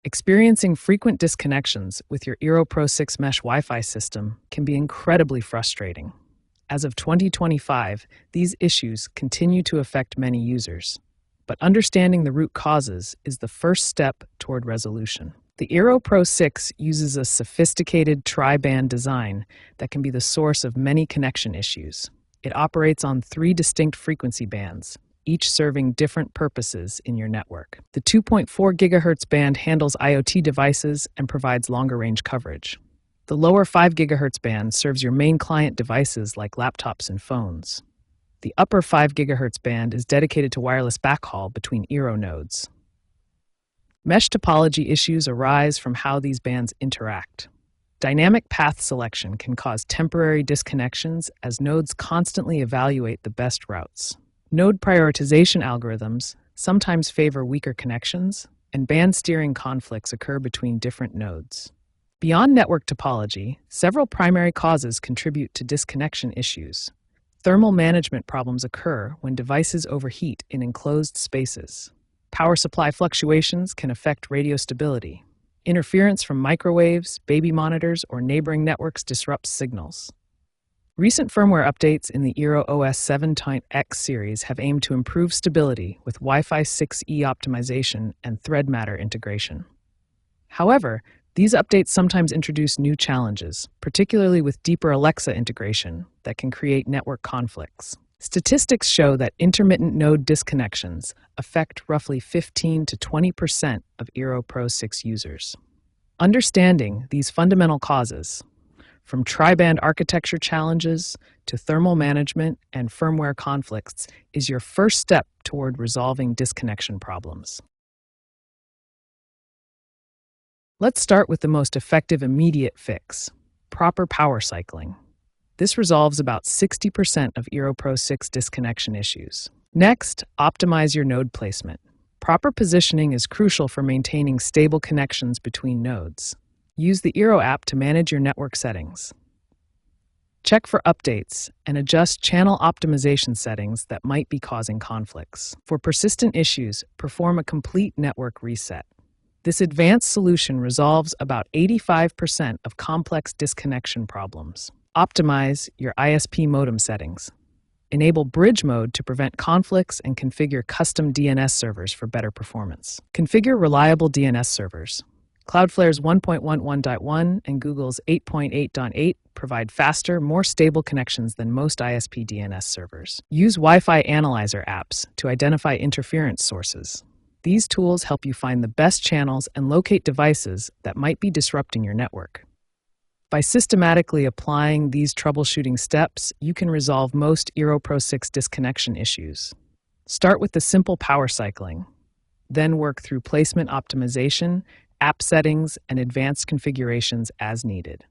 Experiencing frequent disconnections with your Eero Pro 6 mesh Wi-Fi system can be incredibly frustrating. As of 2025, these issues continue to affect many users. But understanding the root causes is the first step toward resolution. The Eero Pro 6 uses a sophisticated tri-band design that can be the source of many connection issues. It operates on 3 distinct frequency bands, each serving different purposes in your network. The 2.4 GHz band handles IoT devices and provides longer range coverage. The lower 5 GHz band serves your main client devices like laptops and phones. The upper 5 GHz band is dedicated to wireless backhaul between Eero nodes. Mesh topology issues arise from how these bands interact. Dynamic path selection can cause temporary disconnections as nodes constantly evaluate the best routes. Node prioritization algorithms sometimes favor weaker connections, and band steering conflicts occur between different nodes. Beyond network topology, several primary causes contribute to disconnection issues. Thermal management problems occur when devices overheat in enclosed spaces. Power supply fluctuations can affect radio stability. Interference from microwaves, baby monitors, or neighboring networks disrupts signals. Recent firmware updates in the Eero OS 7.x series have aimed to improve stability with Wi-Fi 6E optimization and thread matter integration. However, these updates sometimes introduce new challenges, particularly with deeper Alexa integration that can create network conflicts. Statistics show that intermittent node disconnections affect roughly 15 to 20% of Eero Pro 6 users. Understanding these fundamental causes, from tri-band architecture challenges to thermal management and firmware conflicts, is your first step toward resolving disconnection problems. Let's start with the most effective immediate fix: proper power cycling. This resolves about 60% of Eero Pro 6 disconnection issues. Next, optimize your node placement. Proper positioning is crucial for maintaining stable connections between nodes. Use the Eero app to manage your network settings. Check for updates and adjust channel optimization settings that might be causing conflicts. For persistent issues, perform a complete network reset. This advanced solution resolves about 85% of complex disconnection problems. Optimize your ISP modem settings. Enable bridge mode to prevent conflicts and configure custom DNS servers for better performance. Configure reliable DNS servers. Cloudflare's 1.11.1 and Google's 8.8.8 provide faster, more stable connections than most ISP DNS servers. Use Wi-Fi analyzer apps to identify interference sources. These tools help you find the best channels and locate devices that might be disrupting your network. By systematically applying these troubleshooting steps, you can resolve most Eero Pro 6 disconnection issues. Start with the simple power cycling, then work through placement optimization, app settings, and advanced configurations as needed.